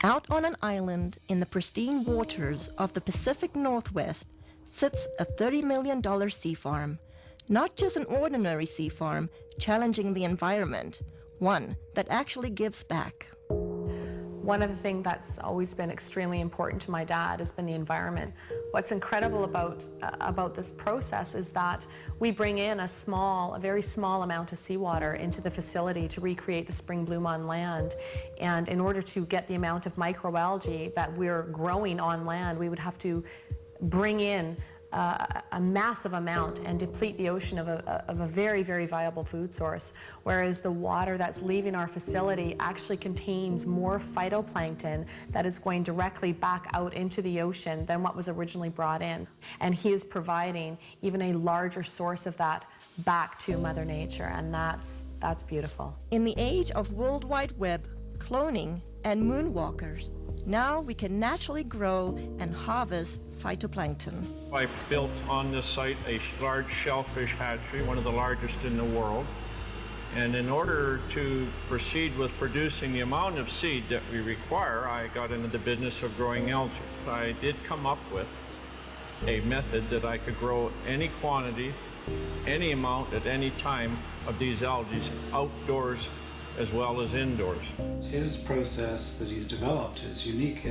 Out on an island in the pristine waters of the Pacific Northwest sits a $30 million sea farm. Not just an ordinary sea farm challenging the environment, one that actually gives back. One of the things that's always been extremely important to my dad has been the environment. What's incredible about this process is that we bring in a very small amount of seawater into the facility to recreate the spring bloom on land. And in order to get the amount of microalgae that we're growing on land, we would have to bring in a massive amount and deplete the ocean of a very, very viable food source, whereas the water that's leaving our facility actually contains more phytoplankton that is going directly back out into the ocean than what was originally brought in. And he is providing even a larger source of that back to Mother Nature, and that's beautiful. In the age of World Wide Web, cloning, and moonwalkers, now we can naturally grow and harvest phytoplankton. I built on this site a large shellfish hatchery, one of the largest in the world. And in order to proceed with producing the amount of seed that we require, I got into the business of growing algae. I did come up with a method that I could grow any quantity, any amount at any time of these algae outdoors as well as indoors. His process that he's developed is unique.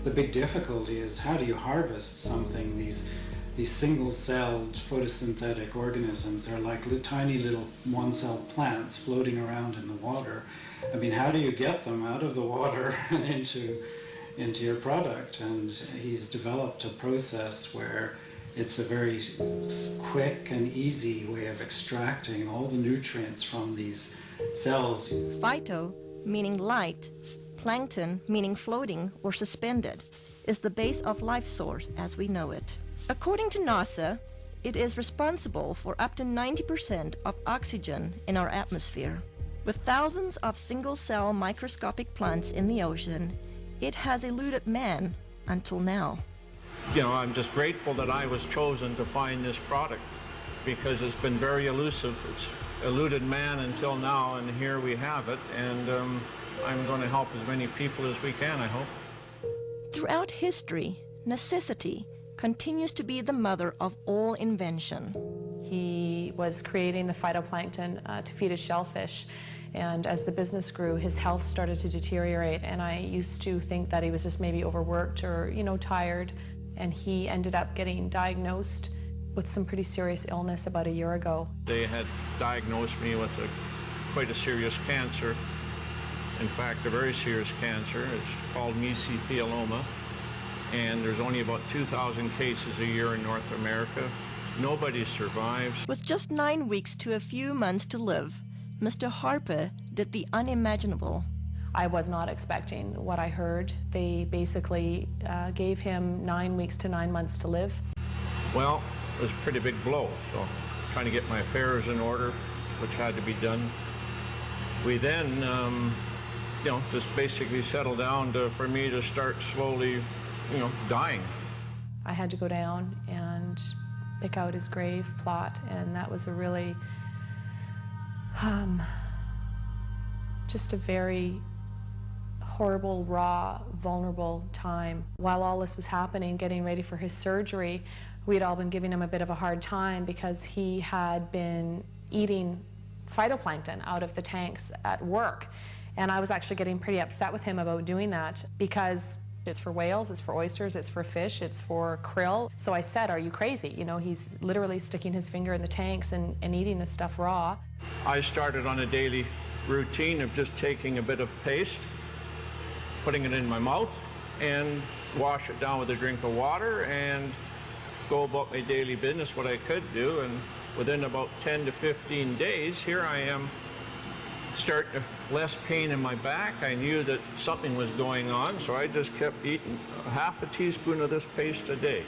The big difficulty is how do you harvest something? These single-celled photosynthetic organisms are like tiny little one-celled plants floating around in the water. I mean, how do you get them out of the water and into your product? And he's developed a process where it's a very quick and easy way of extracting all the nutrients from these cells. Phyto, meaning light, plankton, meaning floating or suspended, is the base of life source as we know it. According to NASA, it is responsible for up to 90% of oxygen in our atmosphere. With thousands of single-cell microscopic plants in the ocean, it has eluded man until now. You know, I'm just grateful that I was chosen to find this product because it's been very elusive. It's eluded man until now, and here we have it, and I'm going to help as many people as we can, I hope. Throughout history, necessity continues to be the mother of all invention. He was creating the phytoplankton to feed his shellfish, and as the business grew, his health started to deteriorate, and I used to think that he was just maybe overworked or, tired, and he ended up getting diagnosed with some pretty serious illness about a year ago. They had diagnosed me with quite a serious cancer. In fact, a very serious cancer. It's called mesothelioma, and there's only about 2,000 cases a year in North America. Nobody survives. With just 9 weeks to a few months to live, Mr. Harper did the unimaginable. I was not expecting what I heard. They basically gave him 9 weeks to 9 months to live. Well, it was a pretty big blow, so trying to get my affairs in order, which had to be done. We then, just basically settled down for me to start slowly, dying. I had to go down and pick out his grave plot, and that was a really, just a very horrible, raw, vulnerable time. While all this was happening, getting ready for his surgery, we'd all been giving him a bit of a hard time because he had been eating phytoplankton out of the tanks at work. And I was actually getting pretty upset with him about doing that because it's for whales, it's for oysters, it's for fish, it's for krill. So I said, are you crazy? He's literally sticking his finger in the tanks and eating this stuff raw. I started on a daily routine of just taking a bit of paste, putting it in my mouth, and wash it down with a drink of water and go about my daily business, what I could do. And within about 10 to 15 days, here I am, starting to less pain in my back. I knew that something was going on, so I just kept eating half a teaspoon of this paste a day.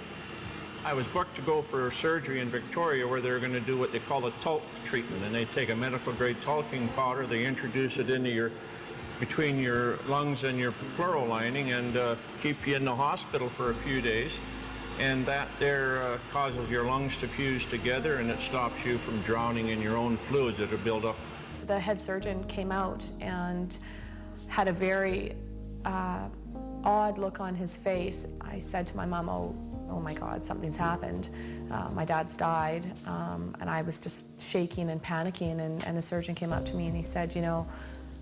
I was booked to go for surgery in Victoria where they're going to do what they call a talc treatment, and they take a medical-grade talking powder, they introduce it into between your lungs and your pleural lining and keep you in the hospital for a few days. And that there causes your lungs to fuse together, and it stops you from drowning in your own fluids that are built up. The head surgeon came out and had a very odd look on his face. I said to my mom, oh my God, something's happened. My dad's died, and I was just shaking and panicking, and the surgeon came up to me and he said, you know,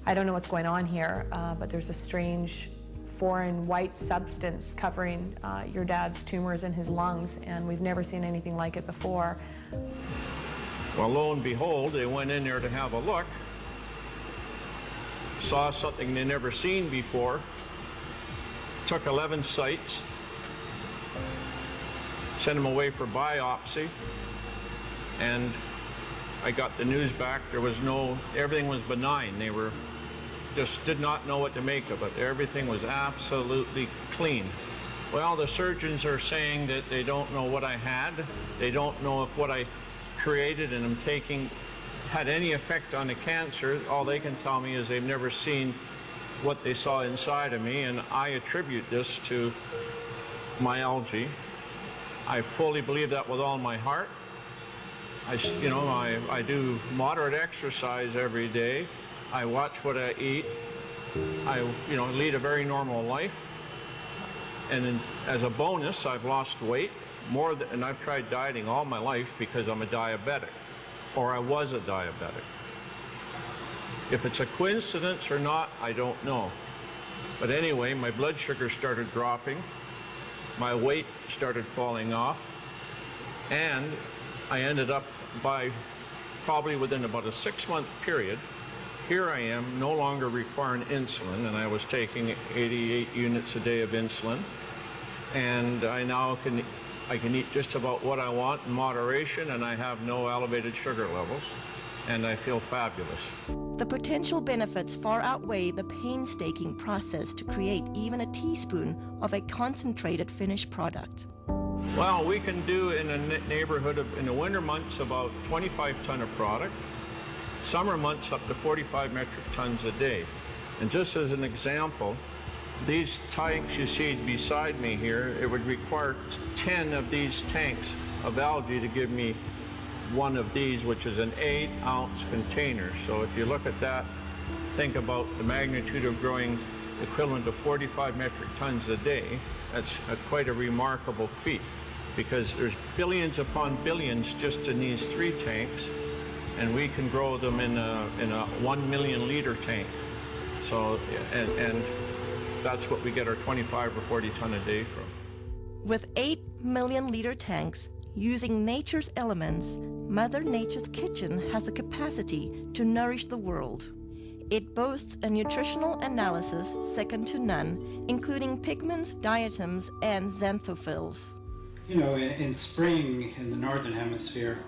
I don't know what's going on here, but there's a strange foreign white substance covering your dad's tumors in his lungs, and we've never seen anything like it before. Well, lo and behold, they went in there to have a look, saw something they never seen before, took 11 sites, sent them away for biopsy, and I got the news back. There was everything was benign. They just did not know what to make of it. Everything was absolutely clean. Well, the surgeons are saying that they don't know what I had. They don't know if what I created and am taking had any effect on the cancer. All they can tell me is they've never seen what they saw inside of me, and I attribute this to my algae. I fully believe that with all my heart. I do moderate exercise every day. I watch what I eat. I lead a very normal life. And as a bonus, I've lost weight and I've tried dieting all my life because I'm a diabetic, or I was a diabetic. If it's a coincidence or not, I don't know. But anyway, my blood sugar started dropping. My weight started falling off, and I ended up probably within about a 6-month period, here I am no longer requiring insulin, and I was taking 88 units a day of insulin, and I now can eat just about what I want in moderation, and I have no elevated sugar levels, and I feel fabulous. The potential benefits far outweigh the painstaking process to create even a teaspoon of a concentrated finished product. Well, we can do in a neighborhood of, in the winter months, about 25 ton of product. Summer months up to 45 metric tons a day. And just as an example, these tanks you see beside me here, it would require 10 of these tanks of algae to give me one of these, which is an 8-ounce container. So if you look at that, think about the magnitude of growing equivalent to 45 metric tons a day. That's quite a remarkable feat, because there's billions upon billions just in these 3 tanks, and we can grow them in a 1 million liter tank. So, and that's what we get our 25 or 40 ton a day from. With 8 million liter tanks, using nature's elements, Mother Nature's kitchen has the capacity to nourish the world. It boasts a nutritional analysis second to none, including pigments, diatoms, and xanthophylls. You know, in spring in the northern hemisphere,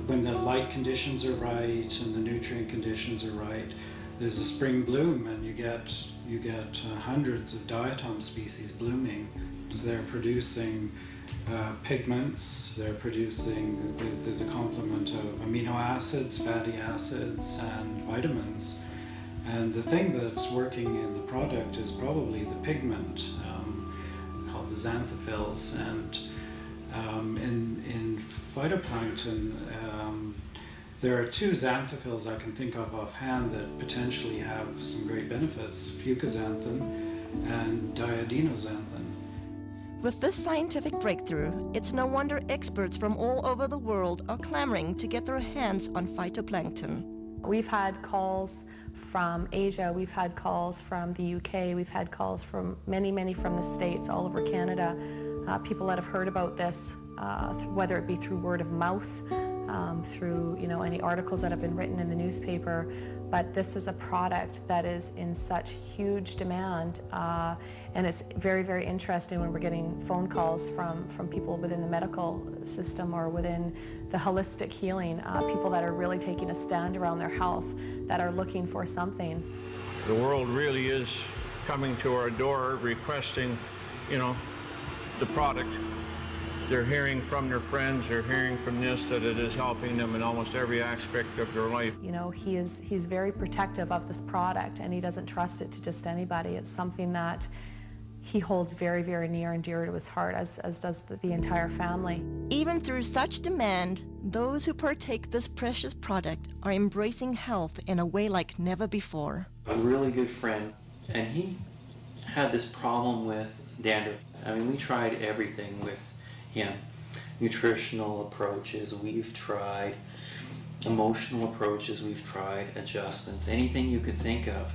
when the light conditions are right and the nutrient conditions are right, there's a spring bloom, and you get hundreds of diatom species blooming. So they're producing pigments, there's a complement of amino acids, fatty acids, and vitamins. And the thing that's working in the product is probably the pigment, called the xanthophylls. And in phytoplankton, there are 2 xanthophylls I can think of offhand that potentially have some great benefits: fucoxanthin and diadinoxanthin. With this scientific breakthrough, it's no wonder experts from all over the world are clamoring to get their hands on phytoplankton. We've had calls from Asia, we've had calls from the UK, we've had calls from many from the States, all over Canada. People that have heard about this, whether it be through word of mouth, through any articles that have been written in the newspaper, but this is a product that is in such huge demand, and it's very interesting when we're getting phone calls from people within the medical system or within the holistic healing, people that are really taking a stand around their health, that are looking for something. The world really is coming to our door requesting, the product. They're hearing from their friends, they're hearing from this, that it is helping them in almost every aspect of their life. He's very protective of this product, and he doesn't trust it to just anybody. It's something that he holds very near and dear to his heart, as does the entire family. Even through such demand, those who partake this precious product are embracing health in a way like never before. A really good friend, and he had this problem with dandruff. I mean, we tried everything with him. Nutritional approaches, we've tried. Emotional approaches, we've tried. Adjustments, anything you could think of.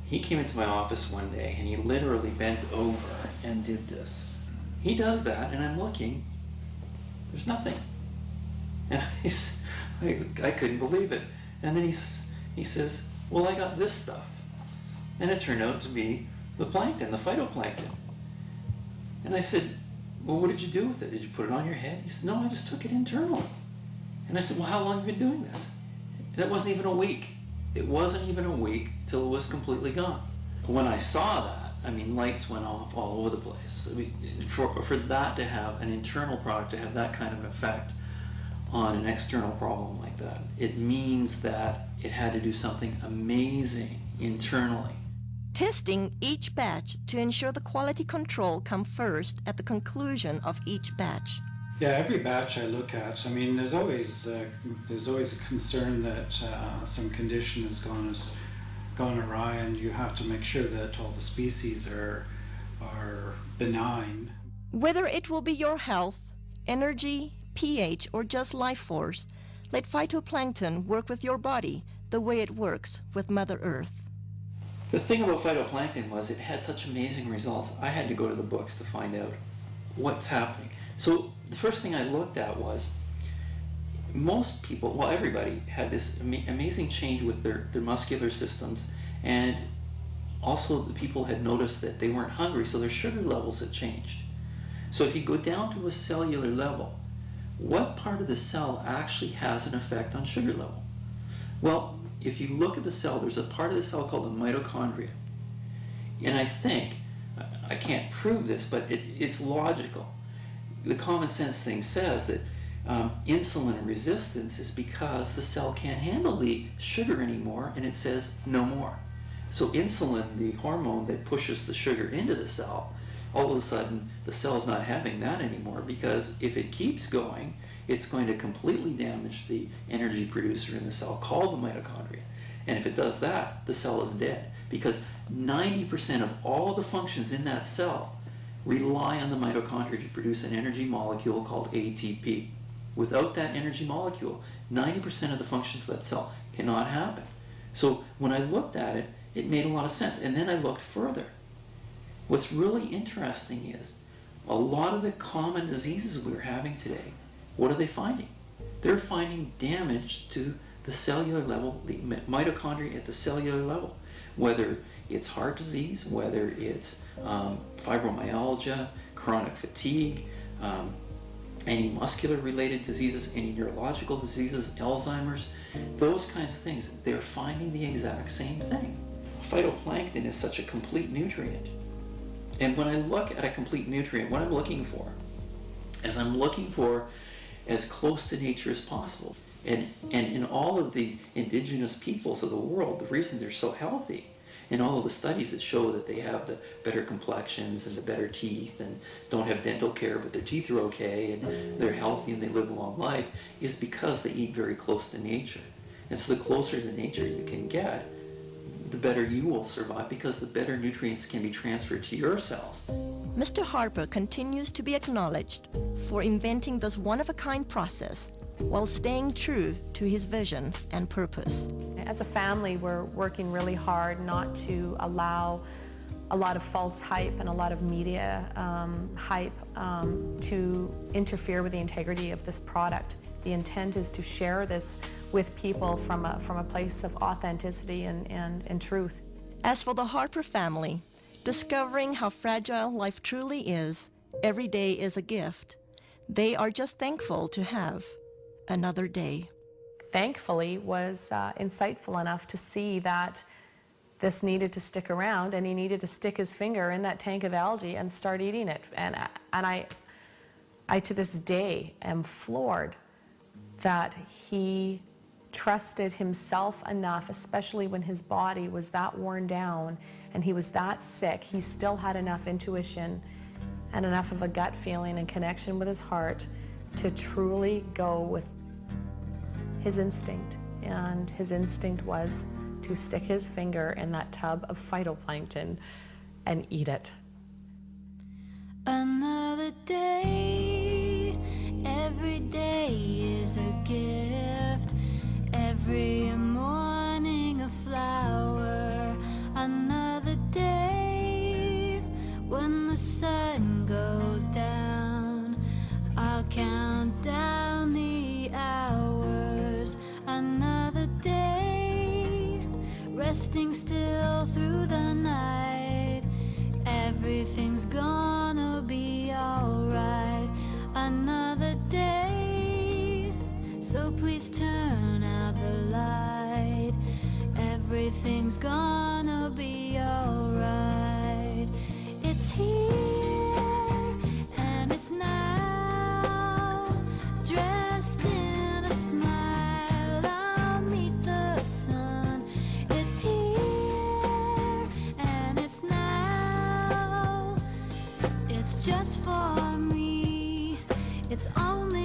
He came into my office one day and he literally bent over and did this. He does that and I'm looking, there's nothing. And I couldn't believe it. And then he says, well, I got this stuff. And it turned out to be the plankton, the phytoplankton. And I said, well, what did you do with it? Did you put it on your head? He said, no, I just took it internally. And I said, well, how long have you been doing this? And it wasn't even a week. It wasn't even a week till it was completely gone. When I saw that, I mean, lights went off all over the place. I mean, for that to have an internal product, to have that kind of effect on an external problem like that, it means that it had to do something amazing internally. Testing each batch to ensure the quality control come first at the conclusion of each batch. Yeah, every batch I look at, I mean, there's always a concern that some condition has gone awry, and you have to make sure that all the species are benign. Whether it will be your health, energy, pH, or just life force, let phytoplankton work with your body the way it works with Mother Earth. The thing about phytoplankton was it had such amazing results. I had to go to the books to find out what's happening. So the first thing I looked at was most people, well, everybody had this amazing change with their muscular systems, and also the people had noticed that they weren't hungry, so their sugar levels had changed. So if you go down to a cellular level, what part of the cell actually has an effect on sugar level? Well, if you look at the cell, there's a part of the cell called the mitochondria. And I think, I can't prove this, but it's logical. The common sense thing says that insulin resistance is because the cell can't handle the sugar anymore, and it says no more. So insulin, the hormone that pushes the sugar into the cell, all of a sudden the cell's not having that anymore, because if it keeps going, it's going to completely damage the energy producer in the cell called the mitochondria. And if it does that, the cell is dead, because 90% of all the functions in that cell rely on the mitochondria to produce an energy molecule called ATP. Without that energy molecule, 90% of the functions of that cell cannot happen. So when I looked at it, it made a lot of sense. And then I looked further. What's really interesting is a lot of the common diseases we're having today, what are they finding? They're finding damage to the cellular level, the mitochondria at the cellular level. Whether it's heart disease, whether it's fibromyalgia, chronic fatigue, any muscular-related diseases, any neurological diseases, Alzheimer's, those kinds of things, they're finding the exact same thing. Phytoplankton is such a complete nutrient. And when I look at a complete nutrient, what I'm looking for is I'm looking for as close to nature as possible. And in all of the indigenous peoples of the world, the reason they're so healthy, in all of the studies that show that they have the better complexions and the better teeth and don't have dental care but their teeth are okay and they're healthy and they live a long life, is because they eat very close to nature. And so the closer to nature you can get, the better you will survive, because the better nutrients can be transferred to your cells. Mr. Harper continues to be acknowledged for inventing this one-of-a-kind process while staying true to his vision and purpose. As a family, we're working really hard not to allow a lot of false hype and a lot of media hype to interfere with the integrity of this product. The intent is to share this with people from a place of authenticity and truth. As for the Harper family, discovering how fragile life truly is, every day is a gift. They are just thankful to have another day. Thankfully was insightful enough to see that this needed to stick around, and he needed to stick his finger in that tank of algae and start eating it. And I to this day am floored that he trusted himself enough, especially when his body was that worn down and he was that sick. He still had enough intuition and enough of a gut feeling and connection with his heart to truly go with his instinct. And his instinct was to stick his finger in that tub of phytoplankton and eat it. Another day, every day is a gift. Every morning a flower. Another day, when the sun goes down, I'll count down the hours. Another day, resting still through the night. Everything's gonna be alright. Another day, so please turn out the light. Everything's gonna be alright. It's here and it's now, dressed in a smile, I'll meet the sun. It's here and it's now, it's just for me. It's only